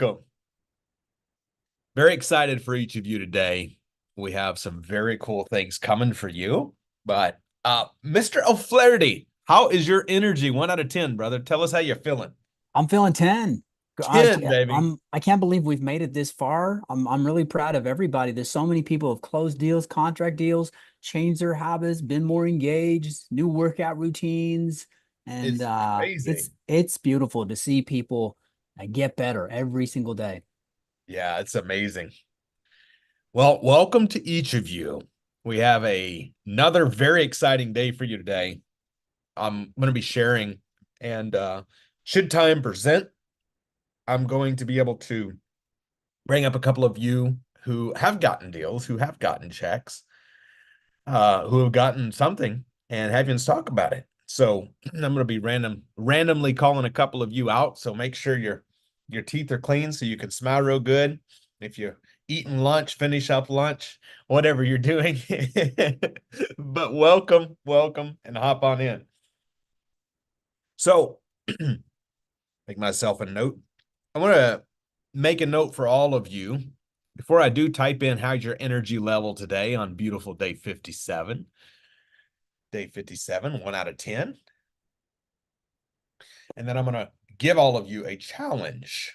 Welcome. Very excited for each of you today. We have some very cool things coming for you. But Mr. O'Flaherty, how is your energy? 1 out of 10, brother. Tell us how you're feeling. I'm feeling 10. 10, baby. I can't believe we've made it this far. I'm really proud of everybody. There's so many people who've closed deals, contract deals, changed their habits, been more engaged, new workout routines, and It's crazy. it's beautiful to see people get better every single day. Yeah, it's amazing. Well, welcome to each of you. We have another very exciting day for you today. I'm going to be sharing, and should time present, I'm going to be able to bring up a couple of you who have gotten deals, who have gotten checks, who have gotten something, and have you talk about it. So I'm going to be randomly calling a couple of you out. So make sure your teeth are clean so you can smile real good. If you're eating lunch, finish up lunch, whatever you're doing. But welcome, and hop on in. So make myself a note. I want to make a note for all of you before I do type in how's your energy level today on beautiful day 57. Day 57, 1 out of 10. And then I'm going to give all of you a challenge.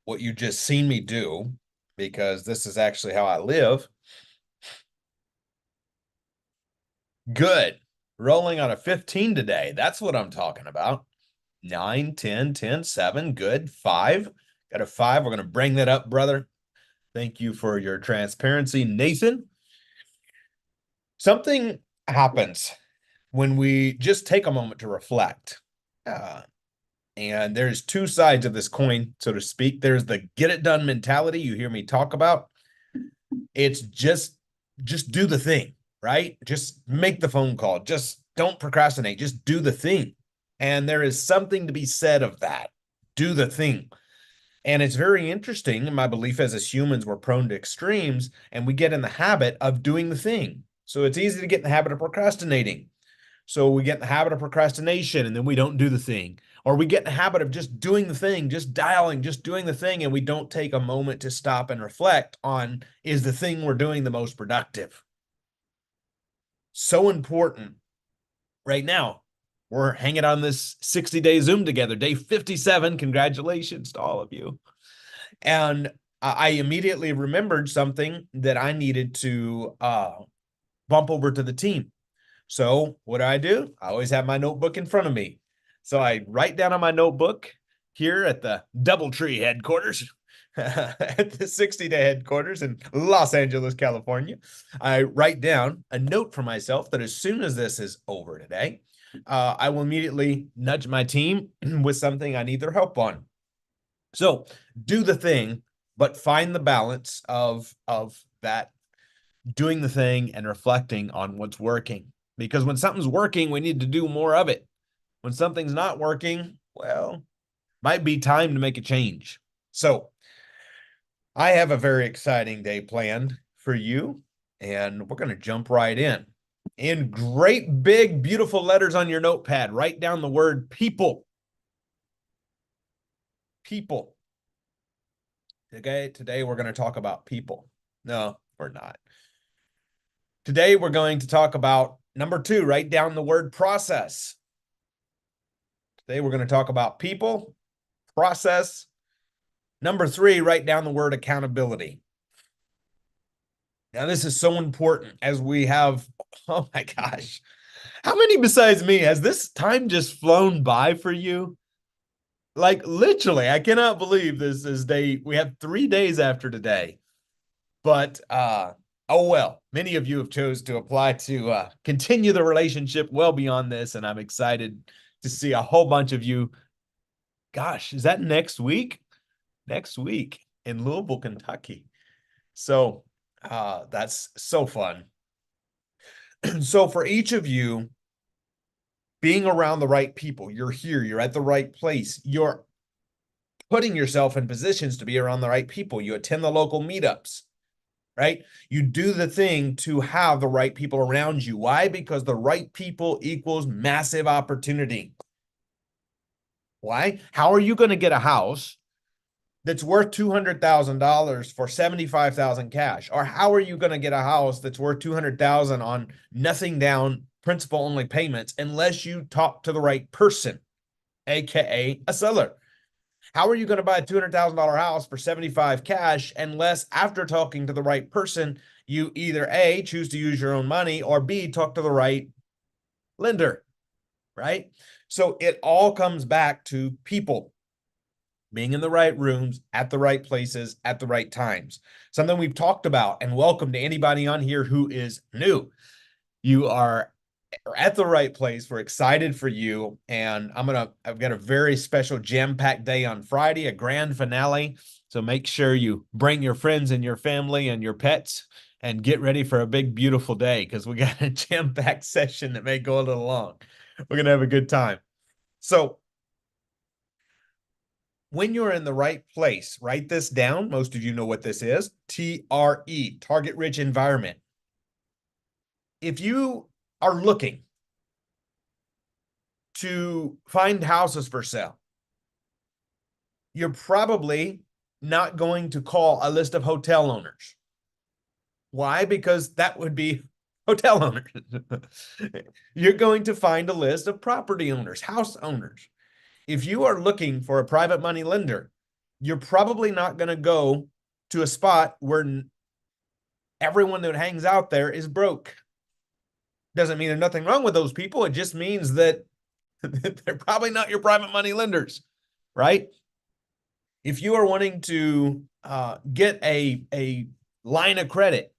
What you just seen me do, because this is actually how I live. Good. Rolling on a 15 today. That's what I'm talking about. 9, 10, 10, 7. Good. 5. Got a 5. We're going to bring that up, brother. Thank you for your transparency, Nathan. Something happens when we just take a moment to reflect. And there's two sides of this coin, so to speak. There's the get it done mentality you hear me talk about. It's just do the thing, right? Just make the phone call. Just don't procrastinate. Just do the thing. And there is something to be said of that. Do the thing. And it's very interesting. In my belief, as humans, we're prone to extremes and we get in the habit of doing the thing. So it's easy to get in the habit of procrastinating. So we get in the habit of procrastination and then we don't do the thing. Or we get in the habit of just doing the thing, just dialing, just doing the thing, and we don't take a moment to stop and reflect on, is the thing we're doing the most productive? So important. Right now, we're hanging on this 60-day Zoom together, day 57. Congratulations to all of you. And I immediately remembered something that I needed to bump over to the team. So what do? I always have my notebook in front of me. So I write down on my notebook here at the Doubletree headquarters, at the 60-day headquarters in Los Angeles, California. I write down a note for myself that as soon as this is over today, I will immediately nudge my team with something I need their help on. So do the thing, but find the balance of that doing the thing and reflecting on what's working. Because when something's working, we need to do more of it. When something's not working, well, might be time to make a change. So I have a very exciting day planned for you, and we're going to jump right in. In great, big, beautiful letters on your notepad, write down the word people. People. Okay, today we're going to talk about people. No, we're not. Today we're going to talk about number 2, write down the word process. Today we're going to talk about people, process. Number 3, write down the word accountability. Now, this is so important as we have, oh my gosh, how many besides me has this time just flown by for you? Like literally, I cannot believe this is day, we have 3 days after today. But oh well, many of you have chose to apply to continue the relationship well beyond this, and I'm excited to see a whole bunch of you. Gosh, is that next week? Next week in Louisville, Kentucky. So that's so fun. So for each of you, being around the right people, you're here, you're at the right place, you're putting yourself in positions to be around the right people. You attend the local meetups, right? You do the thing to have the right people around you. Why? Because the right people equals massive opportunity. Why? How are you going to get a house that's worth $200,000 for 75,000 cash? Or how are you going to get a house that's worth 200,000 on nothing down, principal only payments, unless you talk to the right person, aka a seller? How are you going to buy a $200,000 house for 75 cash unless after talking to the right person, you either A, choose to use your own money, or B, talk to the right lender, right? So it all comes back to people being in the right rooms at the right places at the right times. Something we've talked about, and welcome to anybody on here who is new. You are at the right place. We're excited for you. And I've got a very special jam-packed day on Friday, a grand finale. So make sure you bring your friends and your family and your pets and get ready for a big, beautiful day, because we got a jam-packed session that may go a little long. We're going to have a good time. So when you're in the right place, write this down. Most of you know what this is. TRE, target rich environment. If you are looking to find houses for sale, you're probably not going to call a list of hotel owners. Why? Because that would be hotel owners. You're going to find a list of property owners, house owners. If you are looking for a private money lender, you're probably not going to go to a spot where everyone that hangs out there is broke. Doesn't mean there's nothing wrong with those people. It just means that they're probably not your private money lenders, right? If you are wanting to get a line of credit,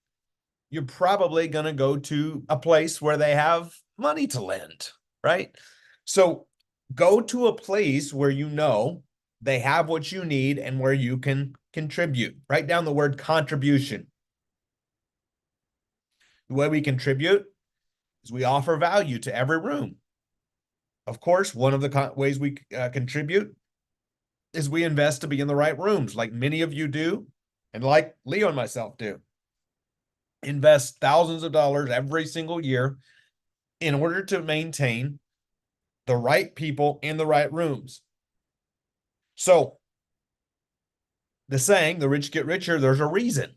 you're probably going to go to a place where they have money to lend, right? So go to a place where you know they have what you need and where you can contribute. Write down the word contribution. The way we contribute is we offer value to every room. Of course, one of the ways we contribute is we invest to be in the right rooms, like many of you do, and like Leo and myself do. Invest thousands of dollars every single year in order to maintain the right people in the right rooms. So the saying, the rich get richer, there's a reason,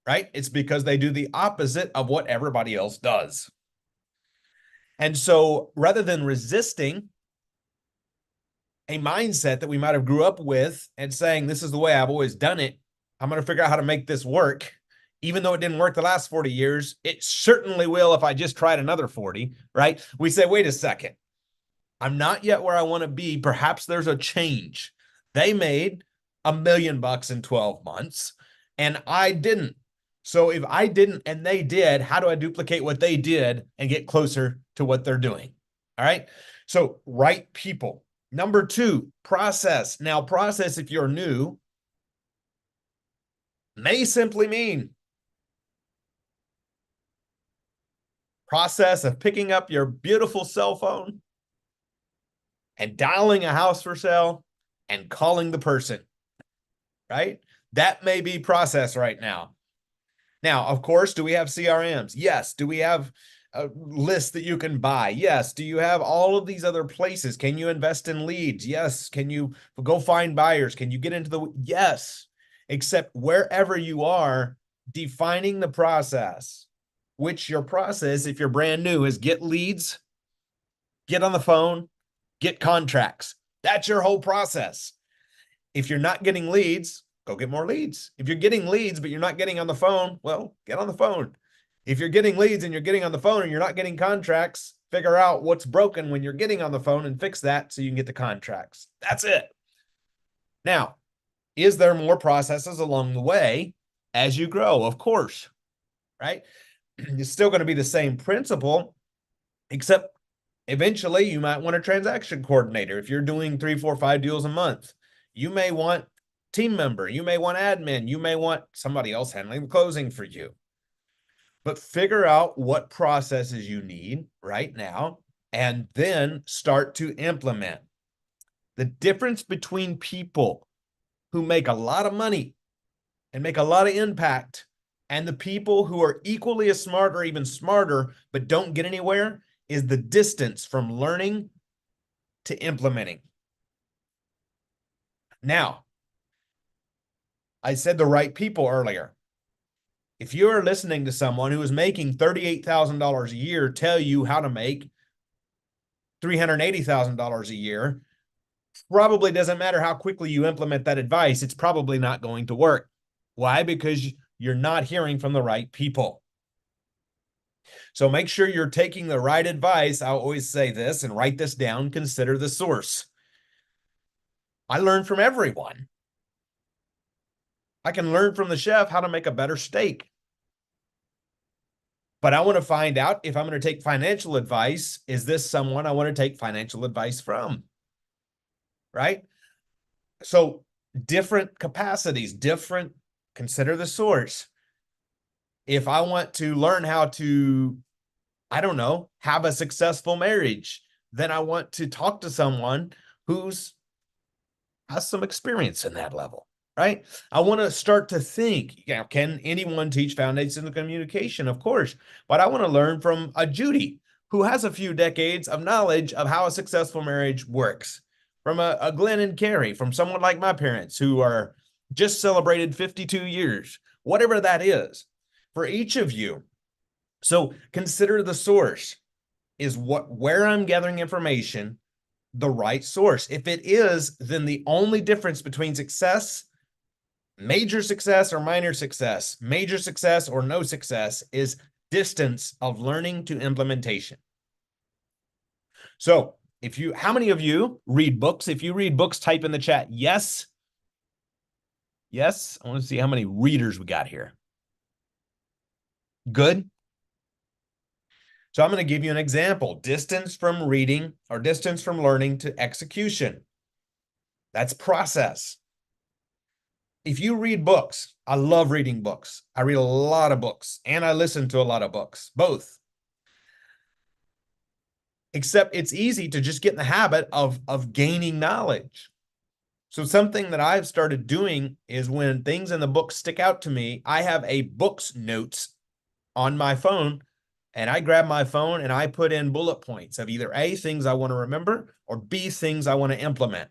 right? It's because they do the opposite of what everybody else does. And so rather than resisting a mindset that we might have grew up with and saying, this is the way I've always done it, I'm going to figure out how to make this work. Even though it didn't work the last 40 years, it certainly will if I just tried another 40, right? We say, wait a second, I'm not yet where I want to be. Perhaps there's a change. They made $1 million in 12 months and I didn't. So if I didn't and they did, how do I duplicate what they did and get closer to what they're doing? All right. So right people. Number 2, process. Now, process, if you're new, may simply mean process of picking up your beautiful cell phone and dialing a house for sale and calling the person, right? That may be process right now. Now, of course, do we have CRMs? Yes. Do we have a list that you can buy? Yes. Do you have all of these other places? Can you invest in leads? Yes. Can you go find buyers? Can you get into the, yes. Except wherever you are, defining the process, which your process, if you're brand new, is get leads, get on the phone, get contracts. That's your whole process. If you're not getting leads, go get more leads. If you're getting leads, but you're not getting on the phone, well, get on the phone. If you're getting leads and you're getting on the phone and you're not getting contracts, figure out what's broken when you're getting on the phone and fix that so you can get the contracts. That's it. Now, is there more processes along the way as you grow? Of course, right? It's still going to be the same principle, except eventually you might want a transaction coordinator. If you're doing 3, 4, 5 deals a month, you may want team member, you may want admin, you may want somebody else handling the closing for you. But figure out what processes you need right now and then start to implement. The difference between people who make a lot of money and make a lot of impact and the people who are equally as smart or even smarter but don't get anywhere is the distance from learning to implementing. Now, I said the right people earlier. If you are listening to someone who is making $38,000 a year tell you how to make $380,000 a year, probably doesn't matter how quickly you implement that advice, it's probably not going to work. Why? Because you're not hearing from the right people. So make sure you're taking the right advice. I always say this and write this down, consider the source. I learn from everyone. I can learn from the chef how to make a better steak. But I want to find out if I'm going to take financial advice, is this someone I want to take financial advice from? Right? So different capacities, consider the source. If I want to learn how to, I don't know, have a successful marriage, then I want to talk to someone who's has some experience in that level, right? I want to start to think, can anyone teach foundations of communication? Of course, but I want to learn from a Judy who has a few decades of knowledge of how a successful marriage works, from a Glenn and Carrie, from someone like my parents who are just celebrated 52 years, whatever that is for each of you. So consider the source. Is where I'm gathering information the right source? If it is, then the only difference between success, major success or minor success, major success or no success, is distance of learning to implementation. So how many of you read books? If you read books, type in the chat, yes. Yes. I want to see how many readers we got here. Good. So I'm going to give you an example. Distance from reading or distance from learning to execution. That's process. If you read books, I love reading books. I read a lot of books and I listen to a lot of books, both. Except it's easy to just get in the habit of gaining knowledge. So something that I've started doing is when things in the book stick out to me, I have a books notes on my phone, and I grab my phone and I put in bullet points of either A, things I want to remember, or B, things I want to implement.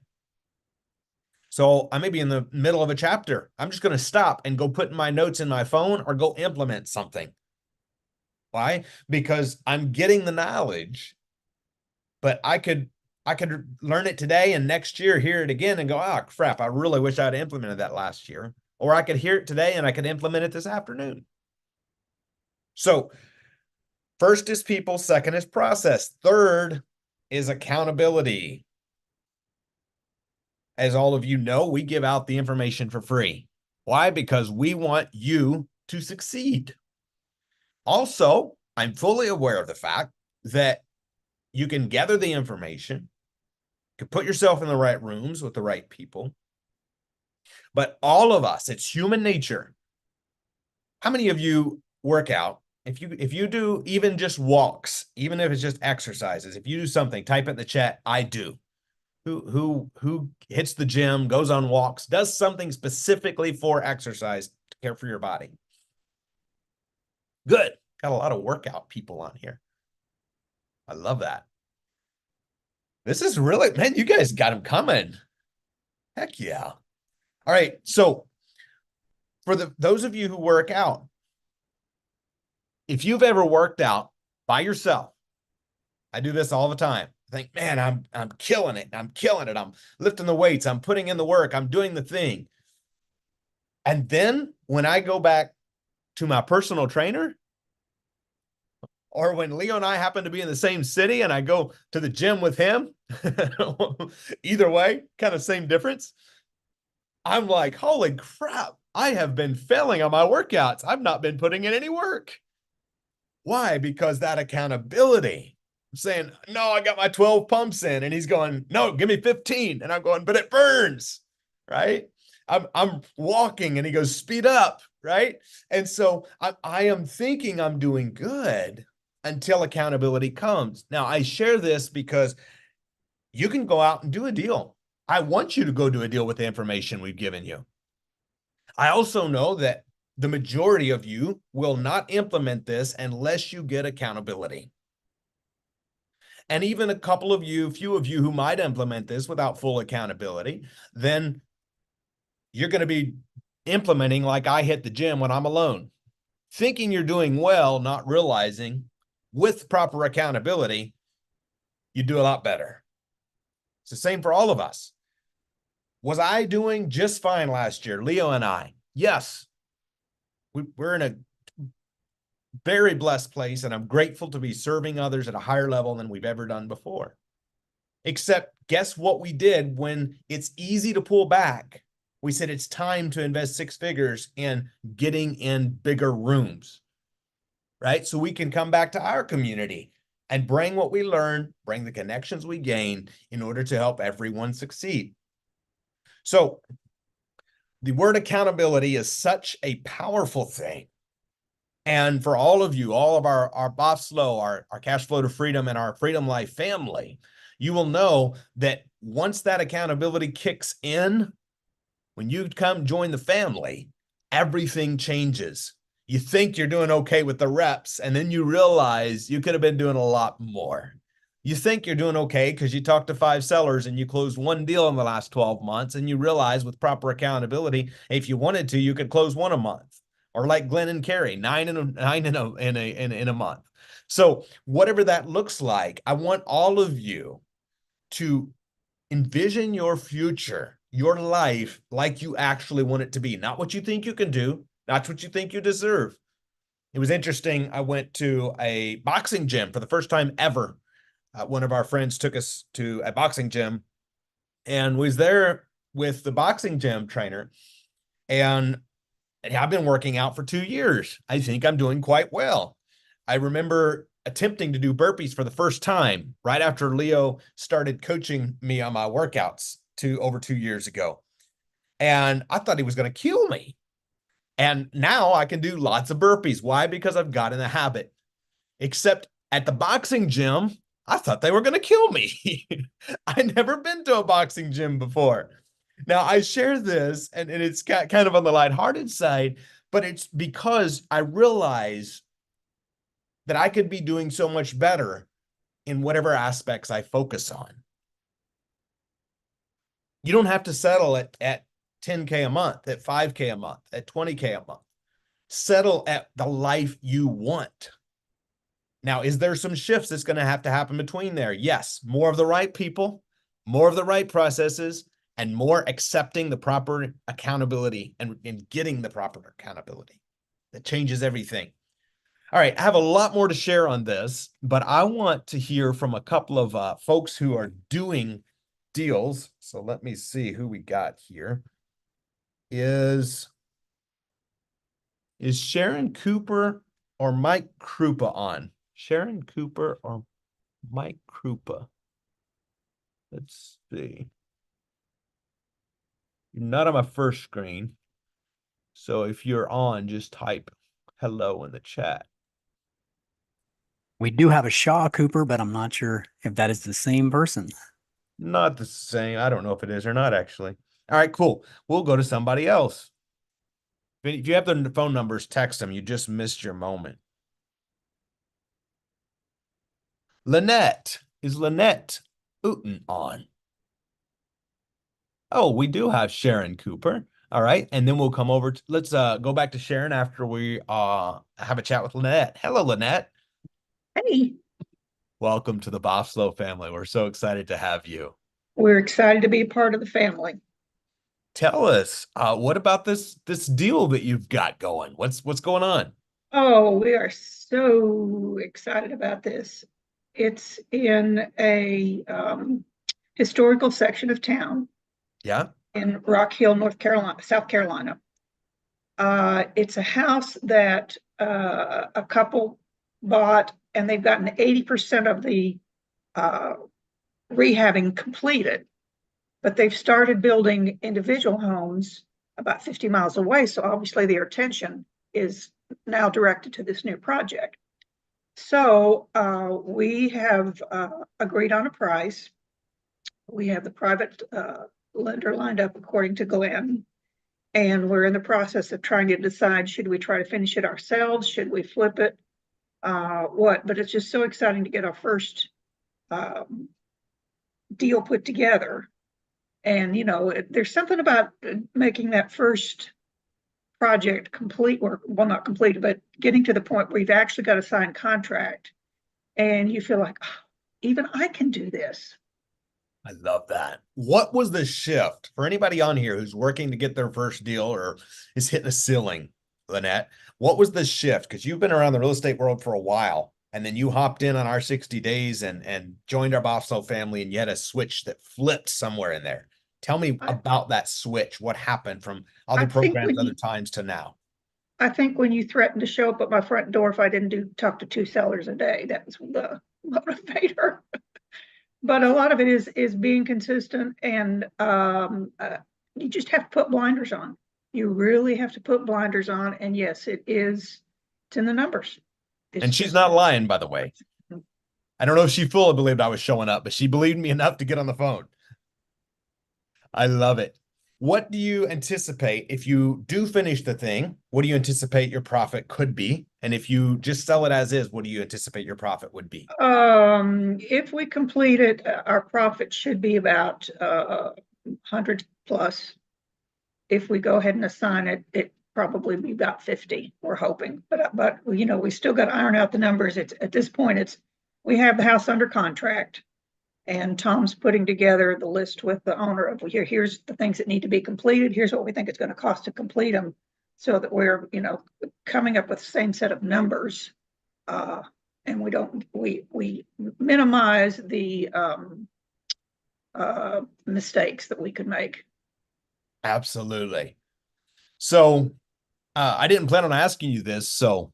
So I may be in the middle of a chapter. I'm just going to stop and go put in my notes in my phone or go implement something. Why? Because I'm getting the knowledge, but I could learn it today and next year hear it again and go, oh, crap, I really wish I'd implemented that last year. Or I could hear it today and I could implement it this afternoon. So first is people, second is process, third is accountability. As all of you know, we give out the information for free. Why? Because we want you to succeed. Also, I'm fully aware of the fact that you can gather the information, you can put yourself in the right rooms with the right people, but all of us, it's human nature. How many of you work out? If you do even just walks, even if it's just exercises, if you do something, type it in the chat, I do. Who hits the gym, goes on walks, does something specifically for exercise to care for your body? Good. Got a lot of workout people on here. I love that. This is really, man, you guys got them coming. Heck yeah. All right. So for those of you who work out, if you've ever worked out by yourself, I do this all the time. I think, man, I'm killing it. I'm killing it. I'm lifting the weights. I'm putting in the work. I'm doing the thing. And then when I go back to my personal trainer, or when Leo and I happen to be in the same city and I go to the gym with him, either way, kind of same difference. I'm like, holy crap, I have been failing on my workouts. I've not been putting in any work. Why? Because that accountability. I'm saying, no, I got my 12 pumps in. And he's going, no, give me 15. And I'm going, but it burns, right? I'm walking and he goes, speed up, right? And so I am thinking I'm doing good until accountability comes. Now, I share this because you can go out and do a deal. I want you to go do a deal with the information we've given you. I also know that the majority of you will not implement this unless you get accountability. And even a couple of you, few of you who might implement this without full accountability, then you're going to be implementing like I hit the gym when I'm alone, thinking you're doing well, not realizing with proper accountability, you do a lot better. It's the same for all of us. Was I doing just fine last year, Leo and I? Yes. We're in a very blessed place, and I'm grateful to be serving others at a higher level than we've ever done before. Except, guess what we did when it's easy to pull back? We said it's time to invest six figures in getting in bigger rooms, right? So we can come back to our community and bring what we learn, bring the connections we gain in order to help everyone succeed. So the word accountability is such a powerful thing. And for all of you, all of our Boss Flow, our Cash Flow to Freedom, and our Freedom Life family, you will know that once that accountability kicks in, when you come join the family, everything changes. You think you're doing okay with the reps, and then you realize you could have been doing a lot more. You think you're doing okay because you talked to 5 sellers and you closed 1 deal in the last 12 months, and you realize with proper accountability, if you wanted to, you could close 1 a month. Or like Glenn and Carrie, 9 in a month. So whatever that looks like, I want all of you to envision your future, your life, like you actually want it to be, not what you think you can do, not what you think you deserve. It was interesting. I went to a boxing gym for the first time ever. One of our friends took us to a boxing gym and was there with the boxing gym trainer. And I've been working out for 2 years. I think I'm doing quite well. I remember attempting to do burpees for the first time right after Leo started coaching me on my workouts over 2 years ago. And I thought he was going to kill me. And now I can do lots of burpees. Why? Because I've got in the habit. Except at the boxing gym, I thought they were going to kill me. I'd never been to a boxing gym before. Now, I share this, and it's got kind of on the lighthearted side, but it's because I realize that I could be doing so much better in whatever aspects I focus on. You don't have to settle at 10K a month, at 5K a month, at 20K a month. Settle at the life you want. Now, is there some shifts that's going to happen between there? Yes. More of the right people, more of the right processes, and more accepting the proper accountability and getting the proper accountability. That changes everything. All right, I have a lot more to share on this, but I want to hear from a couple of folks who are doing deals. So let me see who we got here. Is Sharon Cooper or Mike Krupa on? Sharon Cooper or Mike Krupa? Let's see. You're not on my first screen. So if you're on, just type hello in the chat. We do have a Shaw Cooper, but I'm not sure if that is the same person. Not the same. I don't know if it is or not, actually. All right, cool. We'll go to somebody else. If you have their phone numbers, text them. You just missed your moment. Lynette. Is Lynette Uten on? Oh, we do have Sharon Cooper. All right. And then we'll come over to, let's go back to Sharon after we have a chat with Lynette. Hello, Lynette. Hey, Welcome to the Bofslow family. We're so excited to have you. we're excited to be a part of the family. Tell us, what about this deal that you've got going? What's going on? Oh, we are so excited about this. It's in a historical section of town Yeah. in Rock Hill, North Carolina, South Carolina. It's a house that a couple bought, and they've gotten 80% of the rehabbing completed, but they've started building individual homes about 50 miles away. So obviously their attention is now directed to this new project. So we have agreed on a price. We have the private lender lined up according to Glenn, and we're in the process of trying to decide, should we try to finish it ourselves? Should we flip it? What? But it's just so exciting to get our first deal put together. And, you know, there's something about making that first project complete, or well, not completed, but getting to the point where you've actually got a signed contract and you feel like, oh, even I can do this. I love that. What was the shift for anybody on here who's working to get their first deal or is hitting a ceiling, Lynette? What was the shift? Because you've been around the real estate world for a while, and then you hopped in on our 60 days and joined our Boston family, and you had a switch that flipped somewhere in there. Tell me about that switch. What happened from other programs, other times to now? I think when you threatened to show up at my front door if I didn't talk to 2 sellers a day, that was the motivator. But a lot of it is being consistent, and you just have to put blinders on. You really have to put blinders on, and yes, it's in the numbers. And she's not lying, by the way. I don't know if she fully believed I was showing up, but she believed me enough to get on the phone. I love it. What do you anticipate if you do finish the thing? What do you anticipate your profit could be? And if you just sell it as is, what do you anticipate your profit would be? If we complete it, our profit should be about 100 plus. If we go ahead and assign it, it probably be about 50. We're hoping, but you know, we still got to iron out the numbers. It's at this point, we have the house under contract. And Tom's putting together the list with the owner of here's the things that need to be completed. Here's what we think it's going to cost to complete them, so that we're, you know, coming up with the same set of numbers, and we minimize the mistakes that we could make. Absolutely. So I didn't plan on asking you this, so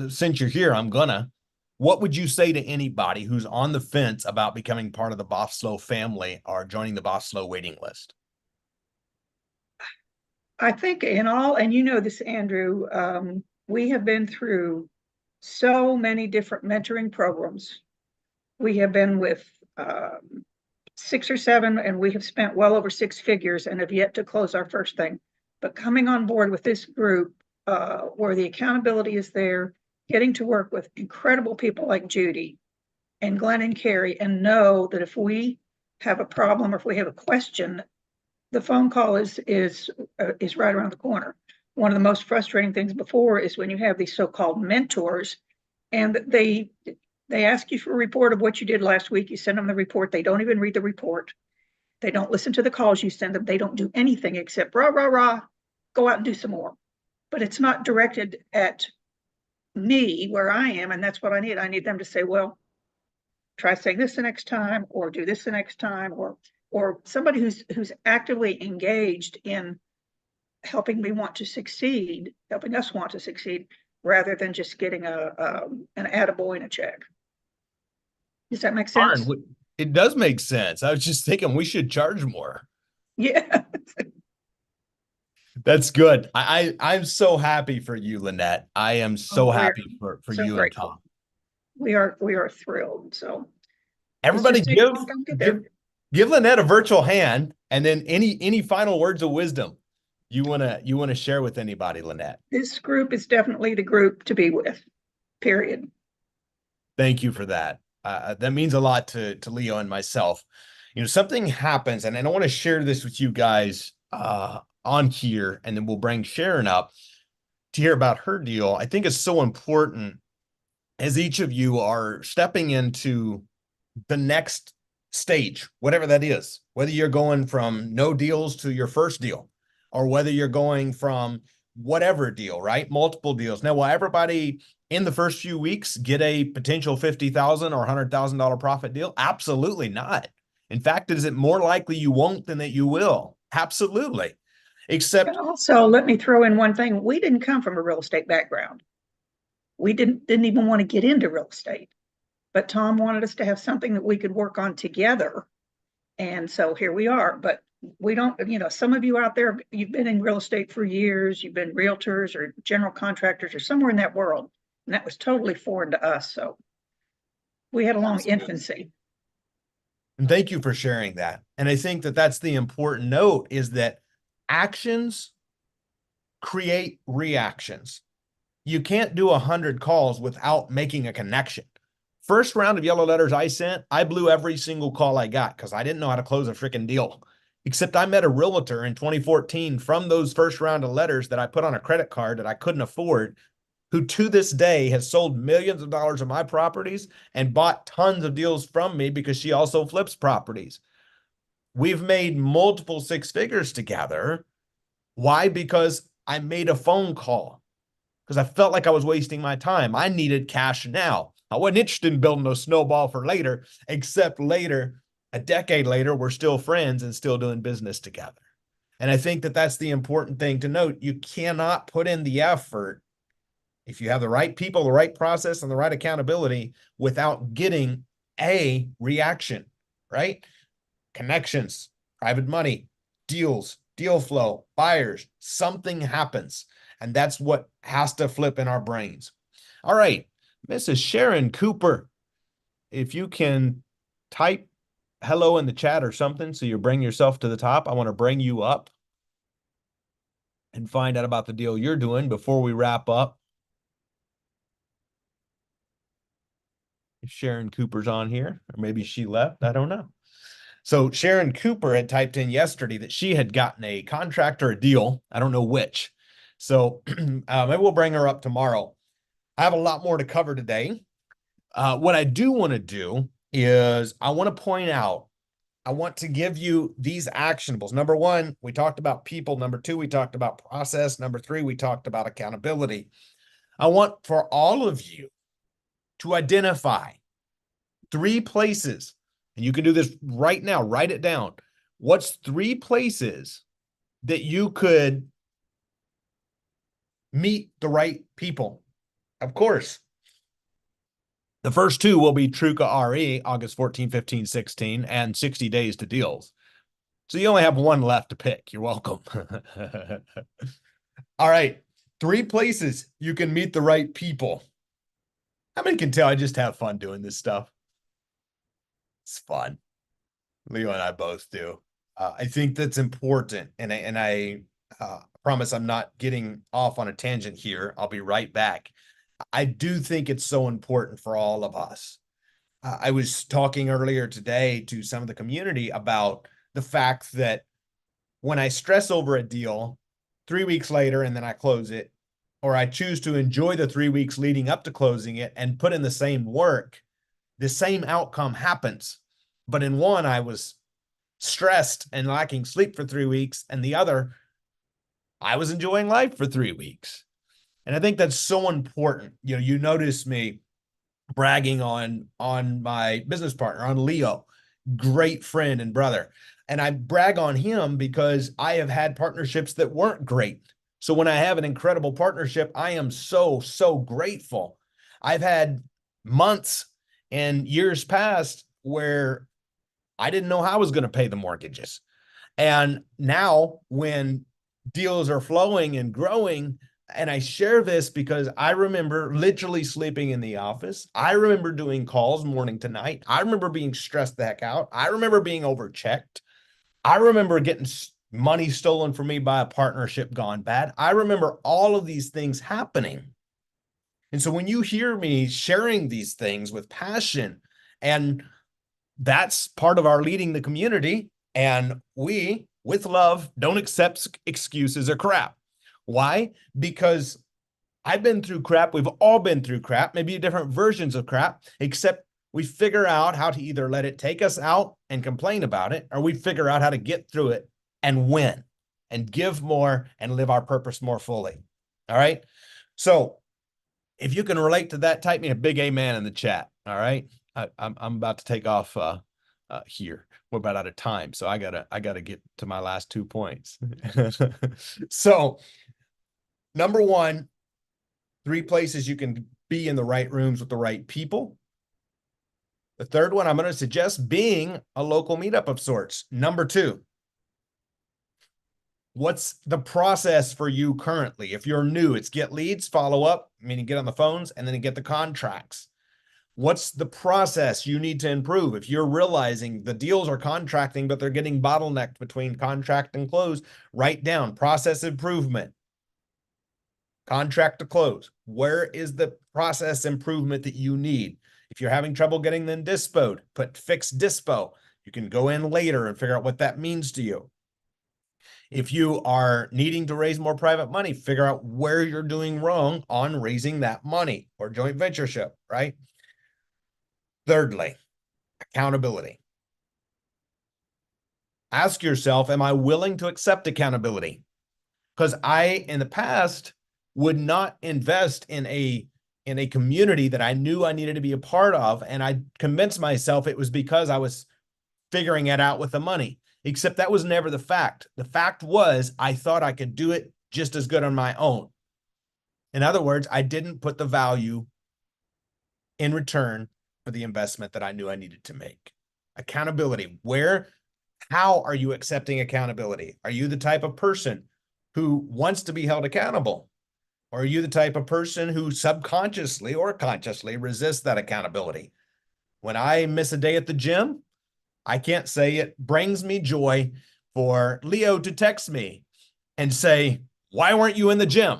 since you're here, I'm gonna. What would you say to anybody who's on the fence about becoming part of the Boslow family or joining the Boslow waiting list? I think and you know this, Andrew, we have been through so many different mentoring programs. We have been with 6 or 7, and we have spent well over 6 figures and have yet to close our first thing. But coming on board with this group, where the accountability is there, getting to work with incredible people like Judy and Glenn and Carrie, and know that if we have a problem or if we have a question, the phone call is right around the corner. One of the most frustrating things before is when you have these so-called mentors, and they ask you for a report of what you did last week. You send them the report. They don't even read the report. They don't listen to the calls you send them. They don't do anything except rah, rah, rah, go out and do some more. But it's not directed at me where I am, and that's what I need. I need them to say, well, try saying this the next time, or do this the next time, or somebody who's actively engaged in helping me want to succeed, helping us want to succeed, rather than just getting an attaboy and a check. Does that make sense? It does make sense. I was just thinking we should charge more. Yeah. That's good. I'm so happy for you, Lynette. I am so happy for so you grateful. And Tom. We are thrilled. So everybody give Lynette a virtual hand, and then any final words of wisdom you wanna share with anybody, Lynette. This group is definitely the group to be with. Period. Thank you for that. That means a lot to Leo and myself. You know, something happens, and I want to share this with you guys on here, and then we'll bring Sharon up to hear about her deal. I think it's so important as each of you are stepping into the next stage, whatever that is, whether you're going from no deals to your first deal, or whether you're going from whatever deal, right? Multiple deals. Now, will everybody in the first few weeks get a potential $50,000 or $100,000 profit deal? Absolutely not. In fact, is it more likely you won't than that you will? Absolutely. Except also, let me throw in one thing. We didn't come from a real estate background. We didn't even want to get into real estate, but Tom wanted us to have something that we could work on together. And so here we are. But we don't, you know, some of you out there, you've been in real estate for years, you've been realtors or general contractors or somewhere in that world. And that was totally foreign to us. So we had a long infancy. And thank you for sharing that. And I think that that's the important note, is that actions create reactions. You can't do 100 calls without making a connection. First round of yellow letters I sent, I blew every single call I got because I didn't know how to close a freaking deal. Except I met a realtor in 2014 from those first round of letters that I put on a credit card that I couldn't afford, who to this day has sold millions of dollars of my properties and bought tons of deals from me because she also flips properties. We've made multiple six figures together. Why? Because I made a phone call, because I felt like I was wasting my time. I needed cash now. I wasn't interested in building a snowball for later, except later, a decade later, we're still friends and still doing business together. And I think that that's the important thing to note. You cannot put in the effort if you have the right people, the right process, and the right accountability without getting a reaction, right? Connections, private money, deals, deal flow, buyers, something happens. And that's what has to flip in our brains. All right, Mrs. Sharon Cooper, if you can type hello in the chat or something so you bring yourself to the top, I want to bring you up and find out about the deal you're doing before we wrap up. If Sharon Cooper's on here, or maybe she left, I don't know. So Sharon Cooper had typed in yesterday that she had gotten a contract or a deal. I don't know which. So maybe we'll bring her up tomorrow. I have a lot more to cover today. What I do want to do is I want to point out, I want to give you these actionables. Number one, we talked about people. Number two, we talked about process. Number three, we talked about accountability. I want for all of you to identify 3 places, and you can do this right now, write it down. What's 3 places that you could meet the right people? Of course, the first 2 will be Truca RE, August 14, 15, 16, and 60 days to deals. So you only have 1 left to pick. You're welcome. All right, 3 places you can meet the right people. How many can tell I just have fun doing this stuff? It's fun. Leo and I both do. I think that's important, and I promise I'm not getting off on a tangent here. I'll be right back. I do think it's so important for all of us. I was talking earlier today to some of the community about the fact that when I stress over a deal 3 weeks later and then I close it, or I choose to enjoy the 3 weeks leading up to closing it and put in the same work, the same outcome happens. But in one, I was stressed and lacking sleep for 3 weeks, and the other, I was enjoying life for 3 weeks. And I think that's so important. You notice me bragging on my business partner, on Leo, great friend and brother. And I brag on him because I have had partnerships that weren't great. So when I have an incredible partnership, I am so, so grateful. I've had months and years past where I didn't know how I was going to pay the mortgages. And now when deals are flowing and growing, and I share this because I remember literally sleeping in the office. I remember doing calls morning to night. I remember being stressed the heck out. I remember being overchecked. I remember getting money stolen from me by a partnership gone bad. I remember all of these things happening. And so when you hear me sharing these things with passion, and that's part of our leading the community, and we, with love, don't accept excuses or crap. Why? Because I've been through crap. We've all been through crap, maybe different versions of crap, except we figure out how to either let it take us out and complain about it, or we figure out how to get through it and win and give more and live our purpose more fully. All right. So if you can relate to that, type me a big amen in the chat. All right. I'm about to take off here. We're about out of time, so I gotta get to my last 2 points. So number 1, 3 places you can be in the right rooms with the right people. The third one, I'm going to suggest being a local meetup of sorts. Number 2, what's the process for you currently? If you're new, it's get leads, follow up, meaning get on the phones, and then get the contracts. What's the process you need to improve? If you're realizing the deals are contracting, but they're getting bottlenecked between contract and close, write down process improvement. Contract to close. Where is the process improvement that you need? If you're having trouble getting them dispoed, put fixed dispo. You can go in later and figure out what that means to you. If you are needing to raise more private money, figure out where you're doing wrong on raising that money, or joint ventureship, right? Thirdly, accountability. Ask yourself, am I willing to accept accountability? Because I, in the past, would not invest in a community that I knew I needed to be a part of. And I convinced myself it was because I was figuring it out with the money, except that was never the fact. The fact was I thought I could do it just as good on my own. In other words, I didn't put the value in return for the investment that I knew I needed to make. Accountability. How are you accepting accountability? Are you the type of person who wants to be held accountable? Or are you the type of person who subconsciously or consciously resists that accountability? When I miss a day at the gym, I can't say it brings me joy for Leo to text me and say, why weren't you in the gym?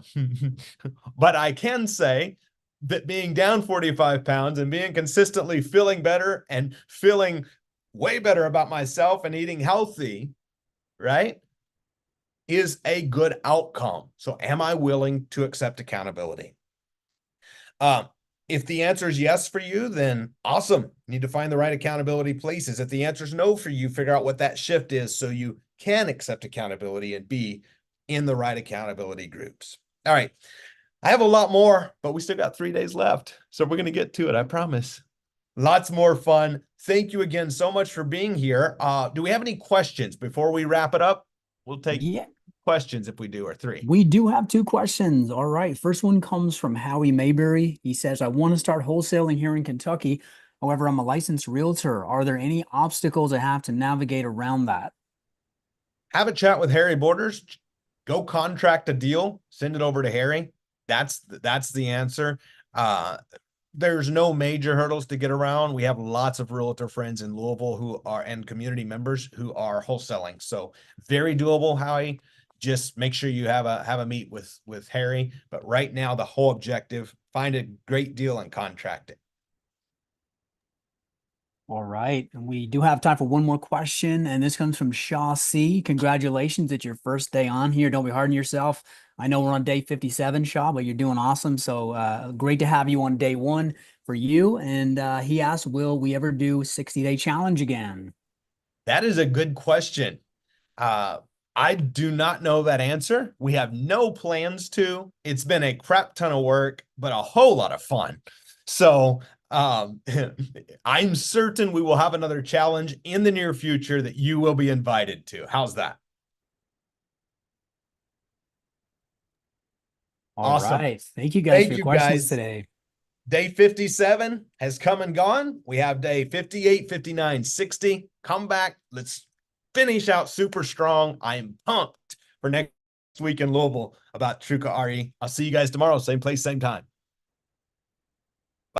But I can say that being down 45 pounds and being consistently feeling better and feeling way better about myself and eating healthy, right, is a good outcome. So am I willing to accept accountability? If the answer is yes for you, then awesome. You need to find the right accountability places. If the answer is no for you, figure out what that shift is so you can accept accountability and be in the right accountability groups. All right. I have a lot more, but we still got 3 days left. So we're going to get to it. I promise. Lots more fun. Thank you again so much for being here. Do we have any questions before we wrap it up? We'll take questions if we do, or 3. We do have 2 questions. All right. First one comes from Howie Mayberry. He says, I want to start wholesaling here in Kentucky. However, I'm a licensed realtor. Are there any obstacles I have to navigate around that? Have a chat with Harry Borders. Go contract a deal. Send it over to Harry. That's the answer. There's no major hurdles to get around. We have lots of realtor friends in Louisville and community members who are wholesaling. So very doable, Howie. Just make sure you have a meet with Harry. But right now, the whole objective, find a great deal and contract it. All right. And we do have time for one more question. And this comes from Shaw C. Congratulations. It's your first day on here. Don't be hard on yourself. I know we're on day 57, Shaw, but you're doing awesome. So great to have you on day 1 for you. And he asked, will we ever do 60-day challenge again? That is a good question. I do not know that answer. We have no plans to. It's been a crap ton of work, but a whole lot of fun. So I'm certain we will have another challenge in the near future that you will be invited to. How's that? Awesome. Right. Thank you guys for your questions today. Day 57 has come and gone. We have day 58, 59, 60. Come back. Let's finish out super strong. I am pumped for next week in Louisville about Truca RE. I'll see you guys tomorrow. Same place, same time.